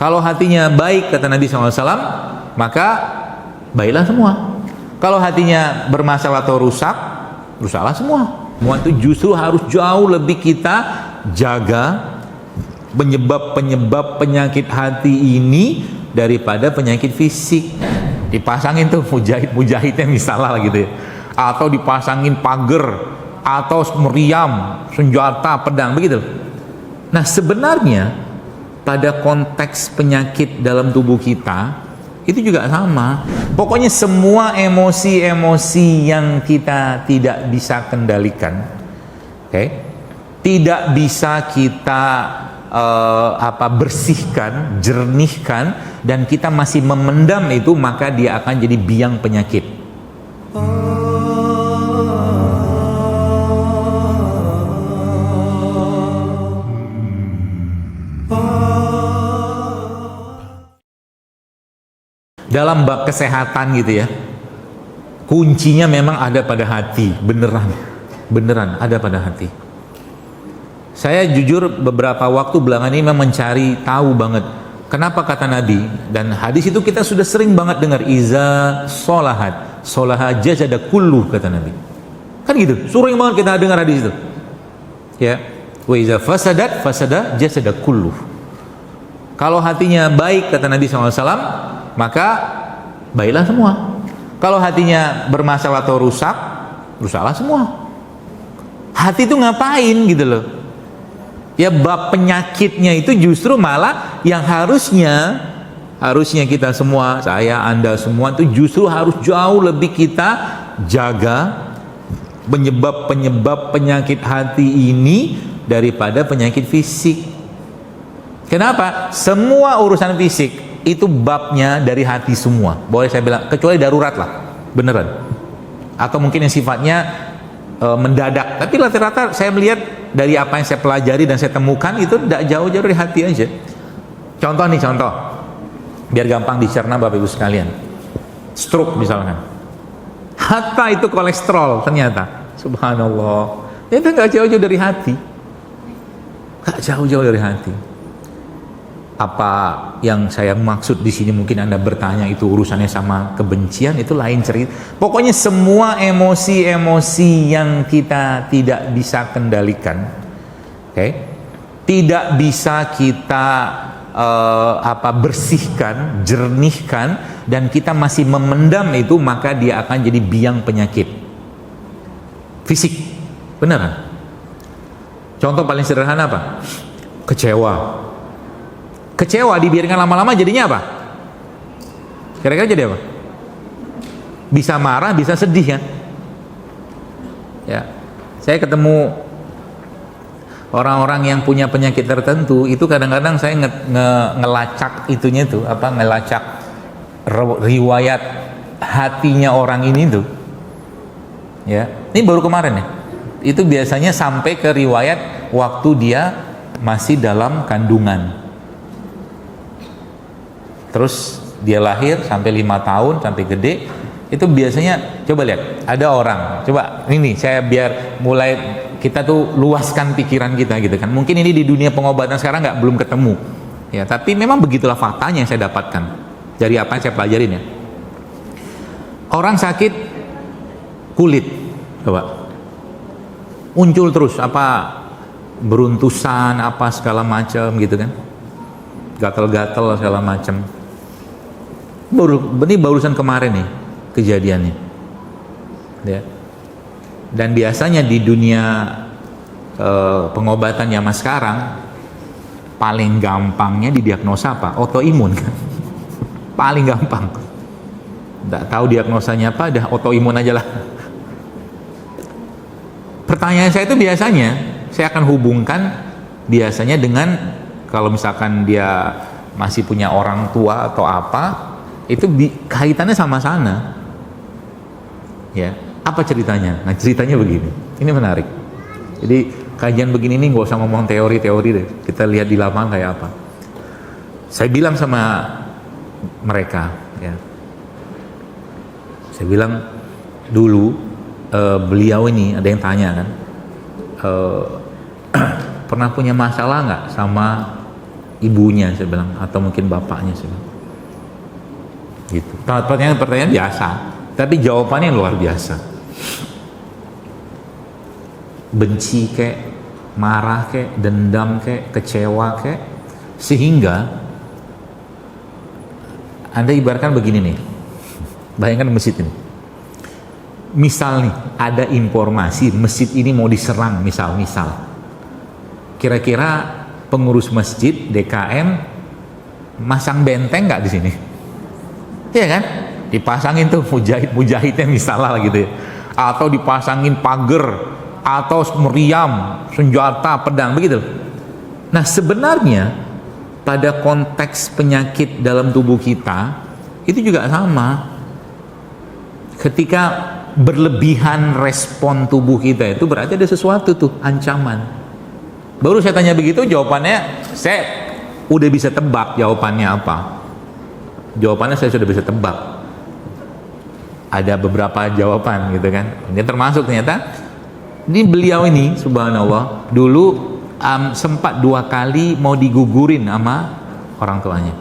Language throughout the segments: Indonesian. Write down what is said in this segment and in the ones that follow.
Kalau hatinya baik, kata Nabi SAW, maka baiklah semua. Kalau hatinya bermasalah atau rusak, rusaklah semua. Semua itu justru harus jauh lebih kita jaga penyebab penyakit hati ini daripada penyakit fisik. Dipasangin tuh mujahidnya misalnya gitu ya, atau dipasangin pagar, atau meriam, senjata, pedang, begitu. Nah sebenarnya pada konteks penyakit dalam tubuh kita itu juga sama. Pokoknya semua emosi-emosi yang kita tidak bisa kendalikan, tidak bisa kita bersihkan, jernihkan, dan kita masih memendam itu, maka dia akan jadi biang penyakit. Dalam bab kesehatan gitu ya, kuncinya memang ada pada hati, beneran ada pada hati. Saya jujur beberapa waktu belakangan ini memang mencari tahu banget kenapa kata Nabi, dan hadis itu kita sudah sering banget dengar, iza solaha jasada kulluh, kata Nabi. Kan gitu, sering banget kita dengar hadis itu. Ya, wa iza fasada jasada kulluh. Kalau hatinya baik, kata Nabi SAW, maka baiklah semua. Kalau hatinya bermasalah atau rusak, rusaklah semua. Hati itu ngapain gitu loh? Ya bab penyakitnya itu justru malah yang harusnya kita semua, saya, Anda semua itu justru harus jauh lebih kita jaga penyebab penyakit hati ini daripada penyakit fisik. Kenapa? Semua urusan fisik itu babnya dari hati semua. Boleh saya bilang, kecuali darurat lah, beneran. Atau mungkin yang sifatnya mendadak. Tapi rata-rata saya melihat dari apa yang saya pelajari dan saya temukan itu tidak jauh-jauh dari hati aja. Contoh, biar gampang dicerna Bapak Ibu sekalian. Stroke misalkan. Hatta itu kolesterol ternyata. Subhanallah. Itu nggak jauh-jauh dari hati. Nggak jauh-jauh dari hati. Apa yang saya maksud di sini, mungkin Anda bertanya itu urusannya sama kebencian, itu lain cerita. Pokoknya semua emosi-emosi yang kita tidak bisa kendalikan, tidak bisa kita bersihkan, jernihkan, dan kita masih memendam itu, maka dia akan jadi biang penyakit fisik. Beneran. Contoh paling sederhana apa? Kecewa dibiarkan lama-lama jadinya apa? Kira-kira jadi apa? Bisa marah, bisa sedih kan? Ya, saya ketemu orang-orang yang punya penyakit tertentu, itu kadang-kadang saya ngelacak itunya tuh, ngelacak riwayat hatinya orang ini tuh. Ya, ini baru kemarin ya. Itu biasanya sampai ke riwayat waktu dia masih dalam kandungan. Terus dia lahir sampai 5 tahun, sampai gede, itu biasanya, coba lihat, ada orang, coba ini saya biar mulai kita tuh luaskan pikiran kita gitu kan. Mungkin ini di dunia pengobatan sekarang belum ketemu ya, tapi memang begitulah faktanya yang saya dapatkan dari apa yang saya pelajarin ya. Orang sakit kulit, coba muncul terus beruntusan segala macam gitu kan, gatal-gatal segala macam. Ini barusan kemarin nih kejadiannya ya. Dan biasanya di dunia pengobatan zaman sekarang paling gampangnya didiagnosa apa? Autoimun kan. Paling gampang. Nggak tahu diagnosanya apa, dah autoimun aja lah. Pertanyaan saya itu biasanya saya akan hubungkan biasanya dengan, kalau misalkan dia masih punya orang tua atau apa, itu kaitannya sama sana ya. Apa ceritanya? Nah ceritanya begini, ini menarik. Jadi kajian begini nih nggak usah ngomong teori-teori deh, kita lihat di lapangan kayak apa. Saya bilang sama mereka ya, saya bilang dulu beliau ini ada yang tanya kan, pernah punya masalah nggak sama ibunya, saya bilang, atau mungkin bapaknya, saya bilang. Gitu. Pertanyaan biasa, tapi jawabannya luar biasa. Benci kek, marah kek, dendam kek, kecewa kek, sehingga Anda ibaratkan begini nih, bayangkan masjid ini. Misal nih, ada informasi masjid ini mau diserang, misal. Kira-kira pengurus masjid DKM masang benteng nggak di sini? Iya kan? Dipasangin tuh mujahidnya misalnya gitu ya. Atau dipasangin pagar, atau meriam, senjata, pedang, begitu. Nah, sebenarnya pada konteks penyakit dalam tubuh kita itu juga sama. Ketika berlebihan respon tubuh kita itu berarti ada sesuatu tuh, ancaman. Baru saya tanya begitu, jawabannya saya udah bisa tebak jawabannya apa. Jawabannya saya sudah bisa tebak. Ada beberapa jawaban gitu kan. Ini termasuk ternyata ini beliau ini subhanallah dulu sempat 2 kali mau digugurin sama orang tuanya.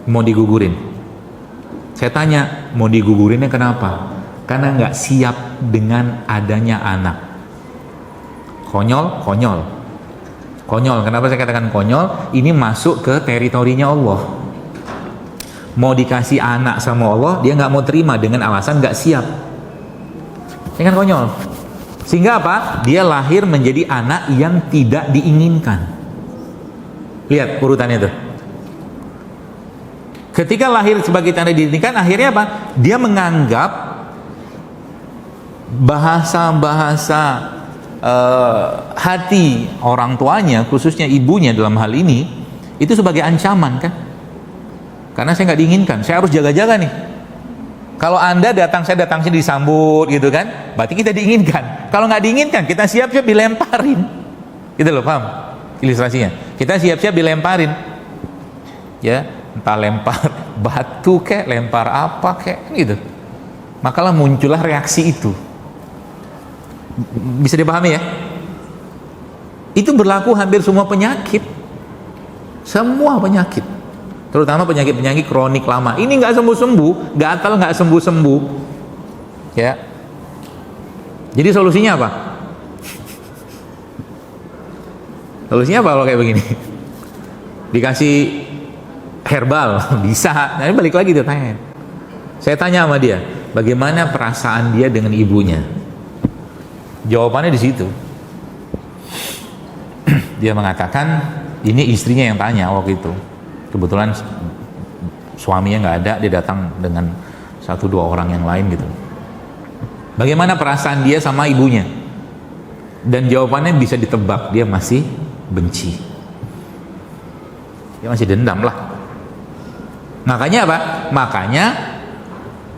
Mau digugurin. Saya tanya, mau digugurinnya kenapa? Karena nggak siap dengan adanya anak. Konyol. Kenapa saya katakan konyol? Ini masuk ke teritorinya Allah. Mau dikasih anak sama Allah, dia nggak mau terima dengan alasan nggak siap. Ini kan konyol. Sehingga apa? Dia lahir menjadi anak yang tidak diinginkan. Lihat urutannya tuh. Ketika lahir sebagai tanda diinginkan, akhirnya apa? Dia menganggap bahasa-bahasa hati orang tuanya, khususnya ibunya dalam hal ini, itu sebagai ancaman kan? Karena saya nggak diinginkan, saya harus jaga-jaga nih. Kalau Anda datang, saya datang sini disambut gitu kan, berarti kita diinginkan. Kalau nggak diinginkan, kita siap-siap dilemparin. Gitu loh, paham ilustrasinya? Kita siap-siap dilemparin. Ya, entah lempar batu kek, lempar apa kek, gitu. Makalah muncullah reaksi itu. Bisa dipahami ya? Itu berlaku hampir semua penyakit. Semua penyakit. Terutama penyakit-penyakit kronik lama. Ini nggak sembuh-sembuh, gatal nggak sembuh-sembuh, ya. Jadi solusinya apa? Solusinya apa kalau kayak begini? Dikasih herbal bisa. Nah, balik lagi dia tanya. Saya tanya sama dia, bagaimana perasaan dia dengan ibunya? Jawabannya di situ. Dia mengatakan, ini istrinya yang tanya waktu itu. Kebetulan suaminya nggak ada, dia datang dengan 1-2 orang yang lain gitu. Bagaimana perasaan dia sama ibunya? Dan jawabannya bisa ditebak, dia masih benci, dia masih dendam lah. Makanya apa? Makanya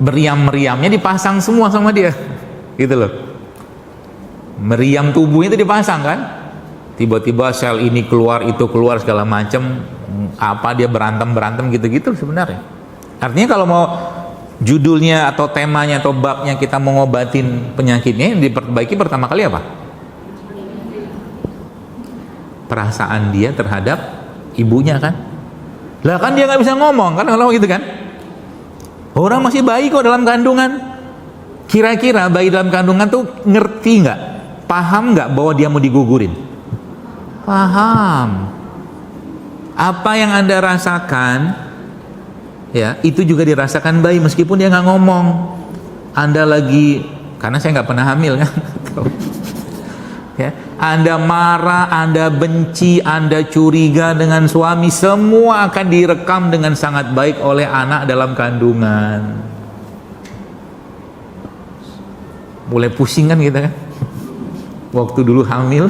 meriam-meriamnya dipasang semua sama dia, gitu loh. Meriam tubuhnya itu dipasang kan? Tiba-tiba sel ini keluar, itu keluar, segala macam. Apa dia berantem gitu-gitu sebenarnya. Artinya kalau mau judulnya atau temanya atau babnya kita mau ngobatin penyakitnya, yang diperbaiki pertama kali apa? Perasaan dia terhadap ibunya kan. Lah kan dia nggak bisa ngomong kan kalau gitu kan. Orang masih bayi kok dalam kandungan. Kira-kira bayi dalam kandungan tuh ngerti nggak? Paham nggak bahwa dia mau digugurin? Paham. Apa yang Anda rasakan, ya, itu juga dirasakan bayi meskipun dia nggak ngomong. Anda lagi, karena saya nggak pernah hamil kan, ya, Anda marah, Anda benci, Anda curiga dengan suami, semua akan direkam dengan sangat baik oleh anak dalam kandungan. Mulai pusing kan kita kan, waktu dulu hamil.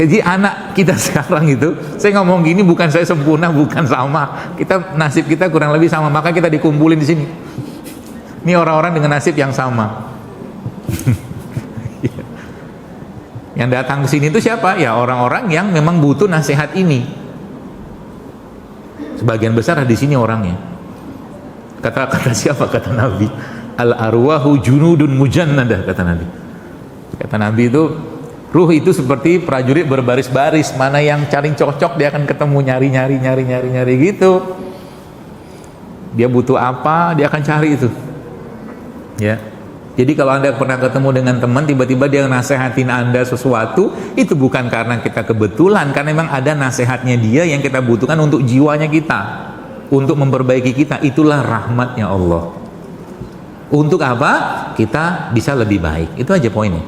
Jadi anak kita sekarang itu, saya ngomong gini bukan saya sempurna, bukan sama. Kita nasib kita kurang lebih sama, maka kita dikumpulin di sini. Ini orang-orang dengan nasib yang sama. Yang datang ke sini itu siapa? Ya orang-orang yang memang butuh nasihat ini. Sebagian besar di sini orangnya. Kata siapa? Kata Nabi. Al arwahu junudun mujannadah, kata Nabi. Kata Nabi itu Ruh itu seperti prajurit berbaris-baris, mana yang cari cocok dia akan ketemu, nyari gitu. Dia butuh apa, dia akan cari itu. Ya. Jadi kalau Anda pernah ketemu dengan teman, tiba-tiba dia nasehatin Anda sesuatu, itu bukan karena kita kebetulan, karena memang ada nasihatnya dia yang kita butuhkan untuk jiwanya kita, untuk memperbaiki kita. Itulah rahmatnya Allah. Untuk apa? Kita bisa lebih baik. Itu aja poinnya.